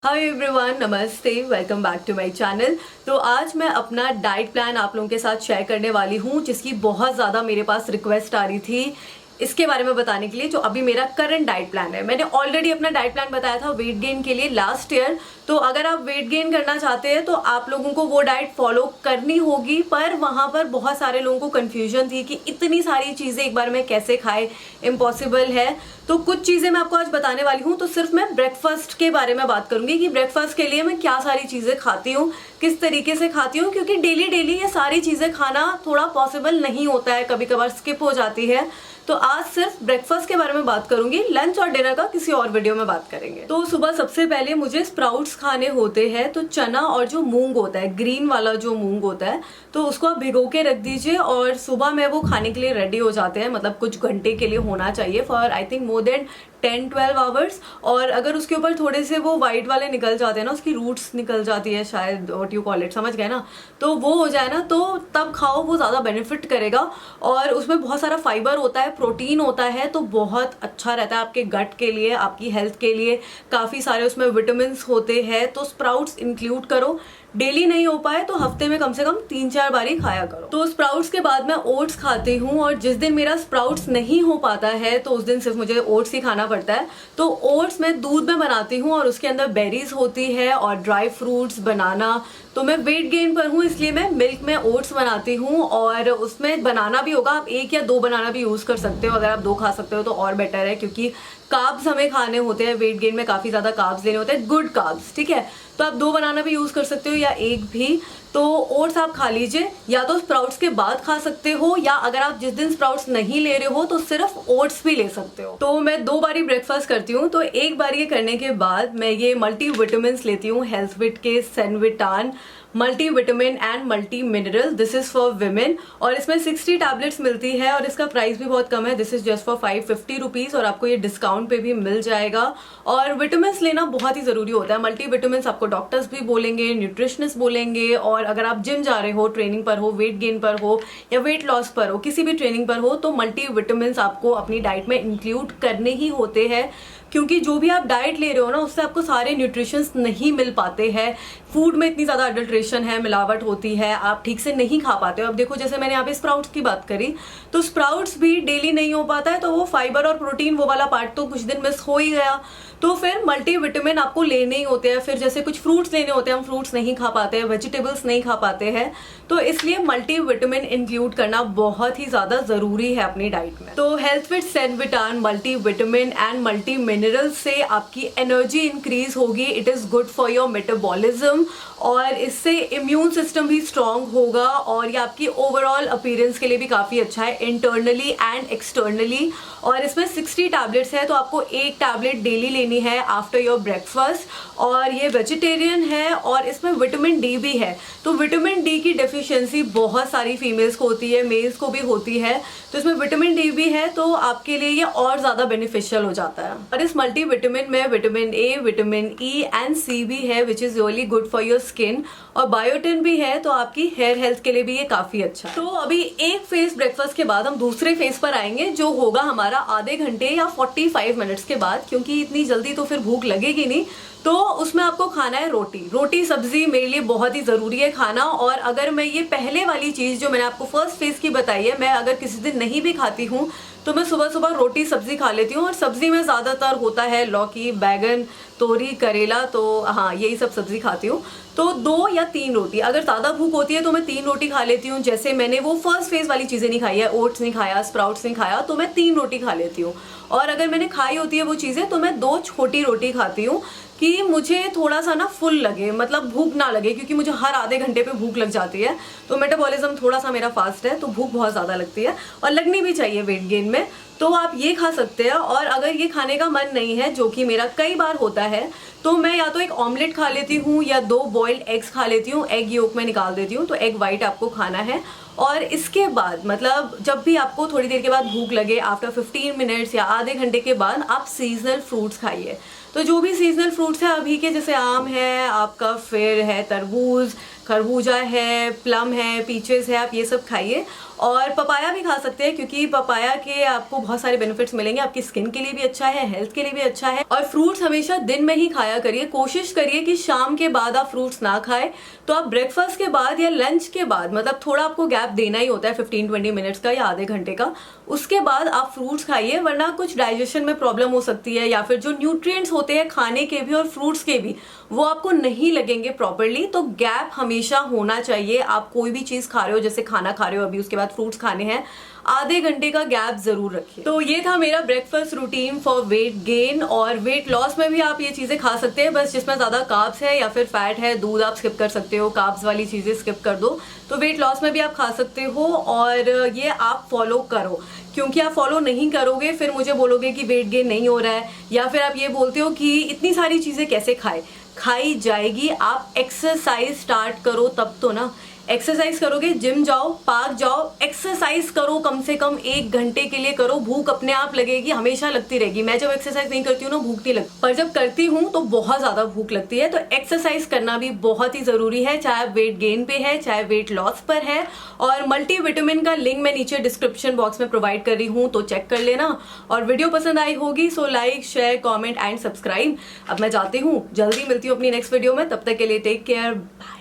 हाय everyone, नमस्ते, welcome back to my channel. तो आज मैं अपना डाइट प्लान आप लोगों के साथ शेयर करने वाली हूँ, जिसकी बहुत ज़्यादा मेरे पास रिक्वेस्ट आ रही थी इसके बारे में बताने के लिए। जो अभी मेरा करंट डाइट प्लान है, मैंने ऑलरेडी अपना डाइट प्लान बताया था वेट गेन के लिए लास्ट ईयर। तो अगर आप वेट गेन करना चाहते हैं तो आप लोगों को वो डाइट फॉलो करनी होगी, पर वहाँ पर बहुत सारे लोगों को कन्फ्यूजन थी कि इतनी सारी चीज़ें एक बार में कैसे खाए, इम्पॉसिबल है। तो कुछ चीज़ें मैं आपको आज बताने वाली हूँ। तो सिर्फ मैं ब्रेकफास्ट के बारे में बात करूंगी कि ब्रेकफास्ट के लिए मैं क्या सारी चीज़ें खाती हूँ, किस तरीके से खाती हूँ, क्योंकि डेली डेली ये सारी चीज़ें खाना थोड़ा पॉसिबल नहीं होता है, कभी कभार स्किप हो जाती है। तो आज सिर्फ ब्रेकफास्ट के बारे में बात करूंगी, लंच और डिनर का किसी और वीडियो में बात करेंगे। तो सुबह सबसे पहले मुझे स्प्राउट्स खाने होते हैं। तो चना और जो मूंग होता है, ग्रीन वाला जो मूंग होता है, तो उसको आप भिगो के रख दीजिए और सुबह में वो खाने के लिए रेडी हो जाते हैं। मतलब कुछ घंटे के लिए होना चाहिए, for I think more than 10-12 hours. और अगर उसके ऊपर थोड़े से वो वाइट वाले निकल जाते हैं ना, उसकी रूट्स निकल जाती है शायद, व्हाट यू कॉल इट, समझ गए ना, तो वो हो जाए ना तो तब खाओ, वो ज़्यादा बेनिफिट करेगा। और उसमें बहुत सारा फाइबर होता है, प्रोटीन होता है, तो बहुत अच्छा रहता है आपके गट के लिए, आपकी हेल्थ के लिए। काफ़ी सारे उसमें विटामिन होते हैं। तो स्प्राउट्स इंक्लूड करो। डेली नहीं हो पाए तो हफ्ते में कम से कम 3-4 बार ही खाया करो। तो स्प्राउट्स के बाद मैं ओट्स खाती हूँ, और जिस दिन मेरा स्प्राउट्स नहीं हो पाता है तो उस दिन सिर्फ मुझे ओट्स ही खाना पड़ता है। तो ओट्स मैं दूध में बनाती हूँ और उसके अंदर बेरीज होती है और ड्राई फ्रूट्स, बनाना। तो मैं वेट गेन पर हूँ, इसलिए मैं मिल्क में ओट्स बनाती हूँ, और उसमें बनाना भी होगा। आप 1 या 2 बनाना भी यूज कर सकते हो। अगर आप 2 खा सकते हो तो और बेटर है, क्योंकि कार्ब्स हमें खाने होते हैं। वेट गेन में काफी ज्यादा कार्ब्स लेने होते हैं, गुड कार्ब्स, ठीक है। तो आप 2 बनाना भी यूज कर सकते हो या 1 भी। तो ओट्स आप खा लीजिए, या तो स्प्राउट्स के बाद खा सकते हो, या अगर आप जिस दिन स्प्राउट्स नहीं ले रहे हो तो सिर्फ ओट्स भी ले सकते हो। तो मैं 2 बारी ब्रेकफास्ट करती हूँ। तो एक बारी ये करने के बाद मैं ये मल्टी विटामिन लेती हूँ, हेल्थविट के Cenvitan multivitamin and multimineral. This is for women, और इसमें 60 टैबलेट्स मिलती है और इसका प्राइस भी बहुत कम है। This is just for 550 rupees, और आपको ये डिस्काउंट पे भी मिल जाएगा। और विटामिन लेना बहुत ही जरूरी होता है। मल्टी विटामिन आपको डॉक्टर्स भी बोलेंगे, न्यूट्रिशनिस्ट बोलेंगे, और अगर आप जिम जा रहे हो, ट्रेनिंग पर हो, वेट गेन पर हो या वेट लॉस पर हो, किसी भी ट्रेनिंग पर हो, तो मल्टी विटामिन आपको अपनी डाइट में इंक्लूड करने ही होते हैं। क्योंकि जो भी आप डाइट ले रहे हो ना, उससे आपको सारे न्यूट्रिशंस नहीं मिल पाते हैं। फूड में इतनी ज्यादा अडल्ट्रेशन है, मिलावट होती है, आप ठीक से नहीं खा पाते हो। अब देखो, जैसे मैंने यहाँ पे स्प्राउट्स की बात करी, तो स्प्राउट्स भी डेली नहीं हो पाता है, तो वो फाइबर और प्रोटीन वो वाला पार्ट तो कुछ दिन मिस हो ही गया। तो फिर मल्टी विटामिन आपको लेने ही होते हैं। फिर जैसे कुछ फ्रूट्स लेने होते हैं, हम फ्रूट्स नहीं खा पाते हैं, वेजिटेबल्स नहीं खा पाते हैं, तो इसलिए मल्टी विटामिन इंक्लूड करना बहुत ही ज्यादा जरूरी है अपनी डाइट में। तो Healthvit Cenvitan multivitamin and multimineral से आपकी एनर्जी इंक्रीज होगी। It is good for your metabolism, और इससे इम्यून सिस्टम भी स्ट्रांग होगा, और ये आपकी ओवरऑल अपीयरेंस के लिए भी काफी अच्छा है, इंटरनली एंड एक्सटर्नली। और इसमें 60 टैबलेट्स है, तो आपको 1 टैबलेट डेली लेनी है आफ्टर योर ब्रेकफास्ट। और ये वेजिटेरियन है, और इसमें विटामिन डी भी है। तो विटामिन डी की डेफिशिएंसी बहुत सारी फीमेल्स को होती है, मेल्स को भी होती है। तो इसमें विटामिन डी भी है, तो आपके लिए ये और ज्यादा बेनिफिशियल हो जाता है। और इस मल्टी विटामिन में vitamin A, vitamin E and C भी है, which is really good for your skin. और बायोटिन भी है, तो आपकी हेयर हेल्थ के लिए भी ये काफी अच्छा है। तो अभी एक फेज ब्रेकफास्ट के बाद हम दूसरे फेज पर आएंगे, जो होगा हमारा आधे घंटे या 45 मिनट्स के बाद, क्योंकि इतनी जल्दी तो फिर भूख लगेगी नहीं। तो उसमें आपको खाना है रोटी। रोटी सब्जी मेरे लिए बहुत ही जरूरी है खाना। और अगर मैं ये पहले वाली चीज जो मैंने आपको फर्स्ट फेज की बताई है, मैं अगर किसी दिन नहीं भी खाती हूँ तो मैं सुबह सुबह रोटी सब्जी खा लेती हूँ। और सब्जी में ज्यादातर होता है लौकी, बैगन, तोरी, करेला, तो हाँ, यही सब सब्जी खाती हूँ। तो 2 या 3 रोटी, अगर ज्यादा भूख होती है तो मैं 3 रोटी खा लेती हूँ। जैसे मैंने वो फर्स्ट फेज वाली चीजें नहीं खाई है, ओट्स नहीं खाया, स्प्राउट्स नहीं खाया, तो मैं 3 रोटी खा लेती हूँ। और अगर मैंने खाई होती है वो चीजें, तो मैं 2 छोटी रोटी खाती हूँ, कि मुझे थोड़ा सा ना फुल लगे, मतलब भूख ना लगे, क्योंकि मुझे हर आधे घंटे पे भूख लग जाती है। तो मेटाबॉलिज्म थोड़ा सा मेरा फास्ट है, तो भूख बहुत ज्यादा लगती है, और लगनी भी चाहिए वेट गेन में। तो आप ये खा सकते हैं। और अगर ये खाने का मन नहीं है, जो कि मेरा कई बार होता है, तो मैं या तो एक ऑमलेट खा लेती हूँ या 2 बॉइल्ड एग्स खा लेती हूँ। एग योक में निकाल देती हूँ, तो एग वाइट आपको खाना है। और इसके बाद, मतलब जब भी आपको थोड़ी देर के बाद भूख लगे, आफ्टर 15 मिनट्स या आधे घंटे के बाद, आप सीजनल फ्रूट्स खाइए। तो जो भी सीजनल फ्रूट्स है अभी के, जैसे आम है आपका, फिर है तरबूज, खरबूजा है, प्लम है, पीचेस है, आप ये सब खाइए। और पपाया भी खा सकते हैं क्योंकि पपाया के आपको बहुत सारे बेनिफिट्स मिलेंगे, आपकी स्किन के लिए भी अच्छा है, हेल्थ के लिए भी अच्छा है। और फ्रूट्स हमेशा दिन में ही खाया करिए, कोशिश करिए कि शाम के बाद आप फ्रूट्स ना खाएं। तो आप ब्रेकफास्ट के बाद या लंच के बाद, मतलब थोड़ा आपको गैप देना ही होता है 15-20 मिनट्स का या आधे घंटे का, उसके बाद आप फ्रूट्स खाइए, वरना कुछ डाइजेशन में प्रॉब्लम हो सकती है या फिर जो न्यूट्रिएंट्स होते हैं खाने के भी और फ्रूट्स के भी, वो आपको नहीं लगेंगे प्रॉपरली। तो गैप हमेशा होना चाहिए। आप कोई भी चीज खा रहे हो, जैसे खाना खा रहे हो अभी, उसके बाद फ्रूट्स खाने हैं, आधे घंटे का गैप जरूर रखिए। तो ये था मेरा breakfast routine for weight gain. और वेट लॉस में भी आप ये चीजें खा सकते हैं, बस जिसमें ज्यादा कार्ब्स है या फिर फैट है, दूध आप स्किप कर सकते हो, कार्ब्स वाली चीजें स्किप कर दो। तो वेट लॉस में भी आप खा सकते हो और ये आप फॉलो करो, क्योंकि आप फॉलो नहीं करोगे फिर मुझे बोलोगे कि वेट गेन नहीं हो रहा है, या फिर आप ये बोलते हो कि इतनी सारी चीजें कैसे खाई जाएगी। आप एक्सरसाइज स्टार्ट करो तब तो ना। एक्सरसाइज करोगे, जिम जाओ, पार्क जाओ, एक्सरसाइज करो, कम से कम 1 घंटे के लिए करो, भूख अपने आप लगेगी, हमेशा लगती रहेगी। मैं जब एक्सरसाइज नहीं करती हूँ ना, भूख नहीं लगती, पर जब करती हूँ तो बहुत ज्यादा भूख लगती है। तो एक्सरसाइज करना भी बहुत ही जरूरी है, चाहे आप वेट गेन पे है, चाहे वेट लॉस पर है। और मल्टीविटामिन का लिंक मैं नीचे डिस्क्रिप्शन बॉक्स में प्रोवाइड कर रही हूँ, तो चेक कर लेना। और वीडियो पसंद आई होगी so like, share, comment and subscribe. अब मैं जाती हूँ, जल्दी मिलती हूँ अपनी नेक्स्ट वीडियो में, तब तक के लिए टेक केयर, बाय।